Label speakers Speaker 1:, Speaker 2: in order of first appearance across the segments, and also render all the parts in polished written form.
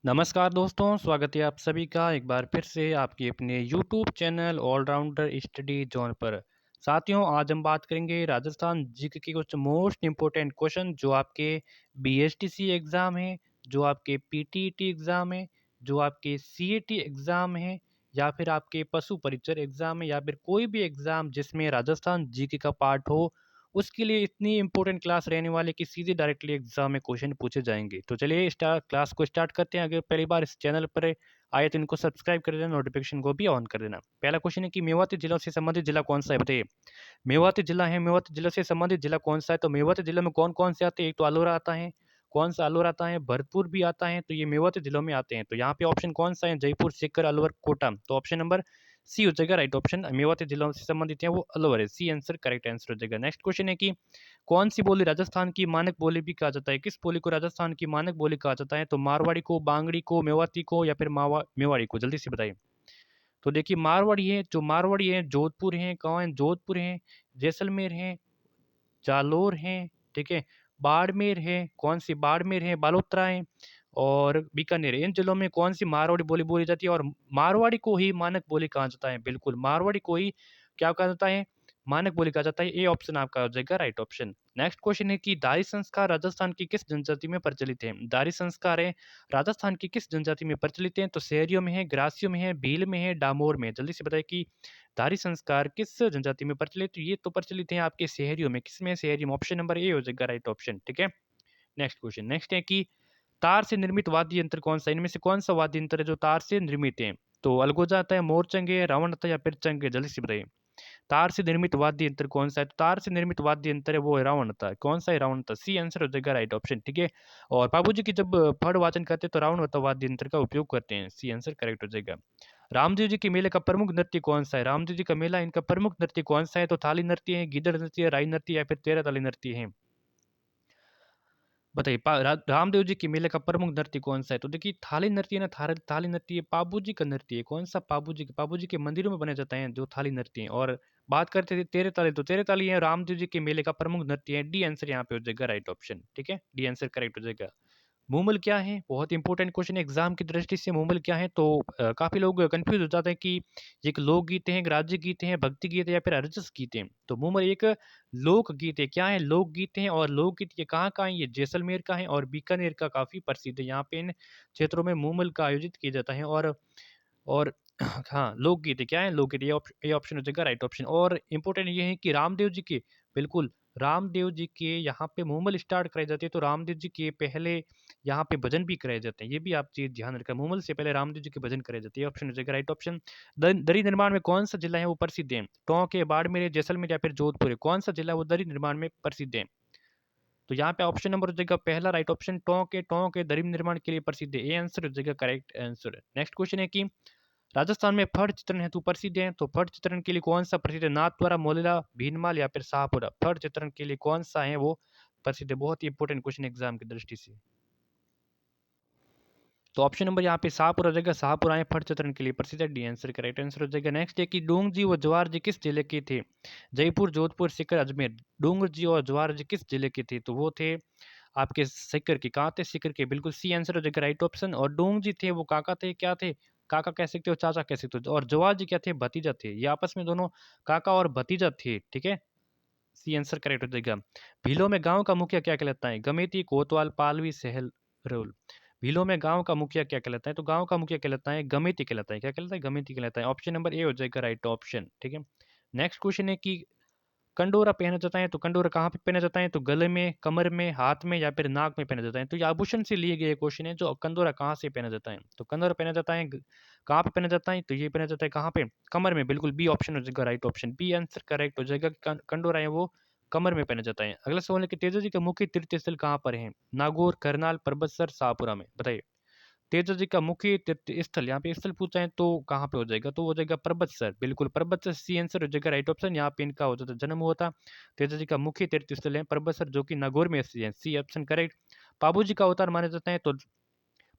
Speaker 1: नमस्कार दोस्तों, स्वागत है आप सभी का एक बार फिर से आपके अपने YouTube channel allrounder study zone पर। साथियों, आज हम बात करेंगे राजस्थान जीके के कुछ मोस्ट इम्पोर्टेंट क्वेश्चन जो आपके बीएसटीसी एग्ज़ाम है, जो आपके पीटीईटी एग्ज़ाम है, जो आपके सीईटी एग्ज़ाम है, या फिर आपके पशु परिचर एग्ज़ाम है, या फिर कोई भी एग्ज़ाम जिसमें राजस्थान जीके का पार्ट हो, उसके लिए इतनी इम्पोर्टेंट क्लास रहने वाली कि सीधे डायरेक्टली एग्जाम में क्वेश्चन पूछे जाएंगे। तो चलिए क्लास को स्टार्ट करते हैं। अगर पहली बार इस चैनल पर आए तो इनको सब्सक्राइब कर देना, नोटिफिकेशन को भी ऑन कर देना। पहला क्वेश्चन है कि मेवाती जिला से संबंधित जिला कौन सा है, बताइए। मेवाती जिला है, मेवाती जिला से संबंधित जिला कौन सा है? तो मेवाती जिले में कौन कौन से आते हैं? एक तो अलोरा आता है, कौन सा अलोरा आता है, भरतपुर भी आता है, तो ये मेवाती जिलों में आते हैं। तो यहाँ पे ऑप्शन कौन सा है? जयपुर, सीकर, अलवर, कोटा। तो ऑप्शन नंबर सी हो जाएगा राइट ऑप्शन। मेवाती जिलों से संबंधित है वो अलवर है, सी आंसर करेक्ट आंसर हो जाएगा। नेक्स्ट क्वेश्चन है कि कौन सी बोली राजस्थान की मानक बोली भी कहा जाता है? किस बोली को राजस्थान की मानक बोली कहा जाता है? तो मारवाड़ी को, बांगड़ी को, मेवाती को, या फिर मेवाड़ी को? जल्दी से बताइए। तो देखिए, मारवाड़ी है, जो मारवाड़ी है जोधपुर है, कहाँ है? जोधपुर है, जैसलमेर है, जालोर है, ठीक है, बाड़मेर है, कौन सी बाड़मेर है, बालोतरा है, और बीकानेर है। इन जिलों में कौन सी मारवाड़ी बोली बोली जाती है? और मारवाड़ी को ही मानक बोली कहा जाता है। बिल्कुल, मारवाड़ी को ही क्या कहा जाता है? मानक बोली कहा जाता है। ए ऑप्शन आपका हो जाएगा राइट ऑप्शन। नेक्स्ट क्वेश्चन है कि दारी संस्कार राजस्थान की किस जनजाति में प्रचलित है? दारी संस्कार है राजस्थान की किस जनजाति में प्रचलित है? तो शहरियों में है, ग्रासियों में है, भील में है, डामोर में है? जल्दी से बताइए कि धारी संस्कार किस जनजाति में प्रचलित? तो ये तो प्रचलित है आपके शहरियों में। किसमें? शहरियों में। ऑप्शन नंबर ए हो जाएगा राइट ऑप्शन, ठीक है। नेक्स्ट क्वेश्चन, नेक्स्ट है कि तार से निर्मित वाद्य यंत्र कौन सा है? इनमें से कौन सा वाद्य यंत्र है जो तार से निर्मित है? तो अलगोजा आता है, मोरचंग है, रावण आता है, या फिर चंग है? जल्दी से बताइए। तार से निर्मित वाद्य यंत्र कौन सा है? तो तार से निर्मित वाद्य यंत्र है वो है रावण था। कौन सा है? रावण था। सी आंसर हो जाएगा राइट ऑप्शन, ठीक है। और बाबूजी की जब फड़ वाचन करते हैं तो रावण होता वाद्य यंत्र का उपयोग करते हैं। सी आंसर करेक्ट हो जाएगा। रामदेव जी के मेले का प्रमुख नृत्य कौन सा है? रामदेव जी का मेला, इनका प्रमुख नृत्य कौन सा है? तो थाली नृत्य है, गीदड़ नृत्य है, राई नृत्य, या फिर तेरह ताली नृत्य है? बताइए, रामदेव जी के मेले का प्रमुख नृत्य कौन सा है? तो देखिए, थाली नृत्य है ना, थाली नृत्य है पाबू जी का नृत्य है। कौन सा? पाबू जी के मंदिरों में बने जाते हैं जो थाली नृत्य है। और बात करते थे तेरह ताली, तो तेरह ताली है रामदेव जी के मेले का प्रमुख नृत्य है। डी आंसर यहाँ पे हो जाएगा राइट ऑप्शन, ठीक है। डी आंसर करेक्ट हो जाएगा। मूमल क्या है? बहुत इंपॉर्टेंट क्वेश्चन है एग्जाम की दृष्टि से। मूमल क्या है? तो काफी लोग कंफ्यूज हो जाते हैं कि ये एक लोकगीत है, एक राज्य गीत है, भक्ति गीत है, या फिर अरजस गीत है। तो मूमल एक लोकगीत है। क्या है? लोकगीत है। और लोकगीत ये कहाँ का है? ये जैसलमेर का है और बीकानेर का काफी प्रसिद्ध है। यहाँ पे इन क्षेत्रों में मूमल का आयोजित किया जाता है। और हाँ, लोकगीत है। क्या है? लोकगीत। ये ऑप्शन हो जाएगा राइट ऑप्शन। और इम्पोर्टेंट ये है कि रामदेव जी के, बिल्कुल, रामदेव जी के यहाँ पे मूमल स्टार्ट कराई जाती है, तो रामदेव जी के पहले यहाँ पे भजन भी कराए जाते हैं। ये भी आप चीज ध्यान रखें, मूमल से पहले रामदेव जी के भजन कराए जाते हैं। ऑप्शन हो जाएगा राइट ऑप्शन। दरी निर्माण में कौन सा जिला है वो प्रसिद्ध है? टोंक है, बाड़मेर है, जैसलमेर, या फिर जोधपुर है? कौन सा जिला है वो दरी निर्माण में प्रसिद्ध है? तो यहाँ पे ऑप्शन नंबर हो जाएगा पहला राइट ऑप्शन, टोंक है दरी निर्माण के लिए प्रसिद्ध है। ये आंसर हो जाएगा करेक्ट आंसर। नेक्स्ट क्वेश्चन है कि राजस्थान में फट चित्रण हेतु प्रसिद्ध है, तो फट चित्रण के लिए कौन सा प्रसिद्ध है? नाथद्वारा, मोलेला, भीनमाल, या फिर शाहपुरा? फट चित्रण के लिए कौन सा है वो प्रसिद्ध है? बहुत ही इंपॉर्टेंट क्वेश्चन एग्जाम की दृष्टि से। तो ऑप्शन नंबर यहाँ पे शाहपुरा हो जाएगा। शाहपुरा है फट चित्रण के लिए प्रसिद्ध है। डी आंसर करेक्ट आंसर हो जाएगा। नेक्स्ट है कि डूंग जी व जवार जी किस जिले के थे? जयपुर, जोधपुर, सीकर, अजमेर? डूंगर जी और जवार जी किस जिले के थे? तो वो थे आपके सीकर के। कहाँ थे? सीकर के। बिल्कुल, सी आंसर हो जाएगा राइट ऑप्शन। और डोंग जी थे वो काका थे, क्या थे? काका कह सकते हो, चाचा कह सकते हो। और जवार जी क्या थे? भतीजा थे। ये आपस में दोनों काका और भतीजा थे, ठीक है। सी आंसर करेक्ट हो जाएगा। भीलों में गांव का मुखिया क्या कहलाता है? गमेती, कोतवाल, पालवी, सहल, रोल? भीलों में गांव का मुखिया क्या कहलाता है? तो गांव का मुखिया कहलाता है गमेती कहलाता है। क्या कहलाता है? गमेती कहलाता है। ऑप्शन नंबर ए हो जाएगा राइट ऑप्शन, ठीक है। नेक्स्ट क्वेश्चन है कि कंडोरा पहना जाता है, तो कंडोरा कहाँ पे पहना जाता है? तो गले में, कमर में, हाथ में, या फिर नाक में पहना जाता है? तो ये आभूषण से लिए गए क्वेश्चन है, जो कंदोरा कहाँ से पहना जाता है? तो कंदोरा पहना जाता है कहाँ पे पहना जाता है? तो ये पहना जाता है कहाँ पे? कमर में। बिल्कुल, बी ऑप्शन हो जाएगा right option. B answer correct हो जाएगा कि कंडोरा है वो कमर में पहना जाता है। अगला सवाल है कि तेजा जी का मुख्य तीर्थ स्थल कहाँ पर है? नागौर, करनाल, परबतसर, शाहपुरा में? बताइए। तेजा जी का मुख्य तीर्थ स्थल, यहाँ पे स्थल पूछा है तो कहाँ पे हो जाएगा? तो हो जाएगा पर्वतसर। बिल्कुल, पर्वतसर, सी आंसर हो जाएगा राइट ऑप्शन। यहाँ पे इनका हो जाता जन्म हुआ था। तेजा जी का मुख्य तीर्थ स्थल है पर्वतसर, जो कि नागौर में स्थित है। C option correct. बाबू जी का अवतार माने जाता है, तो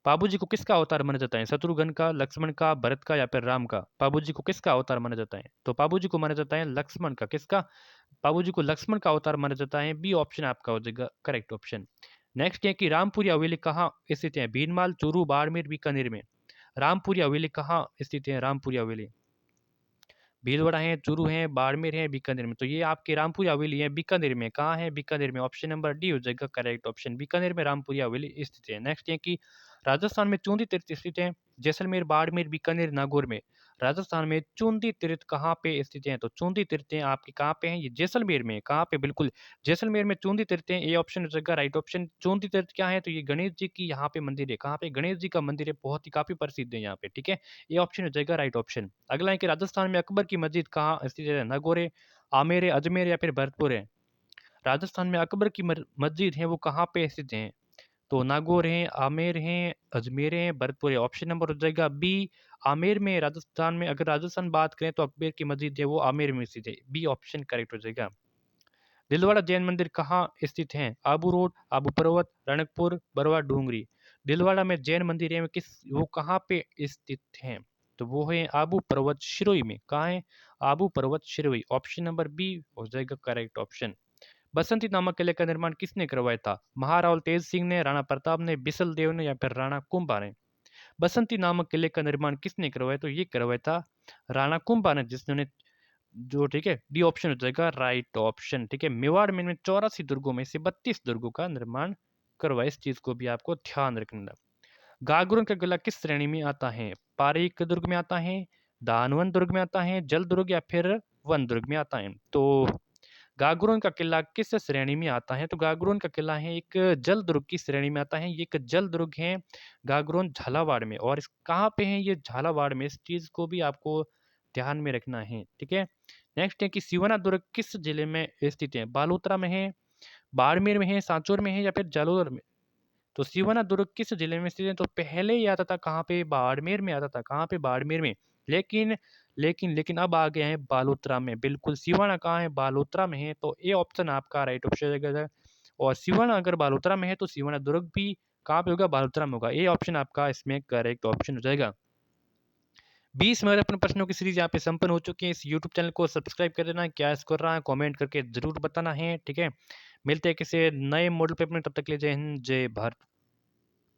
Speaker 1: बाबू जी को किसका अवतार माना जाता है? शत्रुघ्न का, लक्ष्मण का, भरत का, या फिर राम का? बाबू जी को किसका अवतार माना जाता है? तो बाबू जी को माना जाता है लक्ष्मण का। किसका? बाबू जी को लक्ष्मण का अवतार माना जाता है। बी ऑप्शन आपका हो जाएगा करेक्ट ऑप्शन। नेक्स्ट है कि रामपुरी हवेली कहाँ स्थित है? भीनमाल, चूरू, बाड़मेर, बीकानेर में। रामपुरी हवेली कहाँ स्थित है? रामपुरी हवेली भीलवाड़ा है, चूरू है, बाड़मेर है, बीकानेर में। तो ये आपकी रामपुरी हवेली है बीकानेर में। कहाँ है? बीकानेर में। ऑप्शन नंबर डी हो जाएगा करेक्ट ऑप्शन। बीकानेर में रामपुरी हवेली स्थित है। नेक्स्ट है कि राजस्थान में चूंदी तीर्थ स्थित है? जैसलमेर, बाड़मेर, बीकानेर, नागौर में। राजस्थान में चूंदी तीर्थ कहाँ पे स्थित है? तो चूंदी तीर्थ है आपकी कहाँ पे है? ये जैसलमेर में। कहाँ पे? बिल्कुल जैसलमेर में चूंदी तीर्थ है। ये ऑप्शन हो जाएगा राइट ऑप्शन। चूंदी तीर्थ क्या है? तो ये गणेश जी की यहाँ पे मंदिर है। कहाँ पे? गणेश जी का मंदिर है, बहुत ही काफी प्रसिद्ध है यहाँ पे। ठीक है, ये ऑप्शन हो जाएगा राइट ऑप्शन। अगला है कि राजस्थान में अकबर की मस्जिद कहाँ स्थित है? नागौर है, आमेर है, अजमेर या फिर भरतपुर है। राजस्थान में अकबर की मस्जिद है वो कहाँ पे स्थित है? तो नागौर है, आमेर है, अजमेर है, भरतपुर है। ऑप्शन नंबर हो जाएगा बी आमेर में। राजस्थान में अगर राजस्थान बात करें तो अकबर की मस्जिद है वो आमेर में स्थित है। बी ऑप्शन करेक्ट हो जाएगा। दिलवाड़ा जैन मंदिर कहाँ स्थित है? आबू रोड, आबू पर्वत, रणकपुर, बरवा डूंगरी। दिलवाड़ा में जैन मंदिर है वो कहाँ पे स्थित है? तो वो है आबू पर्वत शिरोई में। कहाँ है? आबू पर्वत शिरोई। ऑप्शन नंबर बी हो जाएगा करेक्ट ऑप्शन। बसंती नामक किले का निर्माण किसने करवाया था? महारावल तेज सिंह ने, राणा प्रताप ने, बिसल देव ने या फिर राणा कुंभा ने। बसंती नामक किले का निर्माण किसने करवाया? तो ये करवाया था राणा कुंभा ने, जिसने जो ठीक है डी ऑप्शन हो जाएगा राइट ऑप्शन। ठीक है, मेवाड़ में 84 दुर्गों में से 32 दुर्गों का निर्माण करवाया। इस चीज को भी आपको ध्यान रखना। गागरों का किला किस श्रेणी में आता है? पारीक दुर्ग में आता है, दानवन दुर्ग में आता है, जल दुर्ग या फिर वन दुर्ग में आता है। तो गागरोन का किला किस श्रेणी में आता है? तो गागरोन का किला है एक जल दुर्ग की श्रेणी में आता है। ये एक जल दुर्ग है गागरोन झालावाड़ में। और इस कहाँ पे है ये? झालावाड़ में। इस चीज को भी आपको ध्यान में रखना है। ठीक है, नेक्स्ट है कि सिवना दुर्ग किस जिले में स्थित है? बालोतरा में है, बाड़मेर में है, सांचौर में है या फिर जालोर में। तो सिवना दुर्ग किस जिले में स्थित है? तो पहले ये आता था कहाँ पे? बाड़मेर में आता था। कहाँ पे? बाड़मेर में। लेकिन लेकिन अब आ गया है बालोतरा में। बिल्कुल सिवाना कहाँ है? बालोतरा में है। तो ये ऑप्शन आपका राइट ऑप्शन रहेगा। और सिवाना अगर बालोतरा में है तो सिवाना दुर्ग भी कहाँ पे होगा? बालोतरा में होगा। ये ऑप्शन आपका इसमें करेक्ट ऑप्शन हो जाएगा। 20 मेरे अपने प्रश्नों की सीरीज यहाँ पे संपन्न हो चुकी है। इस यूट्यूब चैनल को सब्सक्राइब कर देना। क्या स्कोर रहा है कमेंट करके जरूर बताना है। ठीक है, मिलते हैं किसी नए मॉडल पेपर में। तब तक के लिए जय हिंद, जय भारत।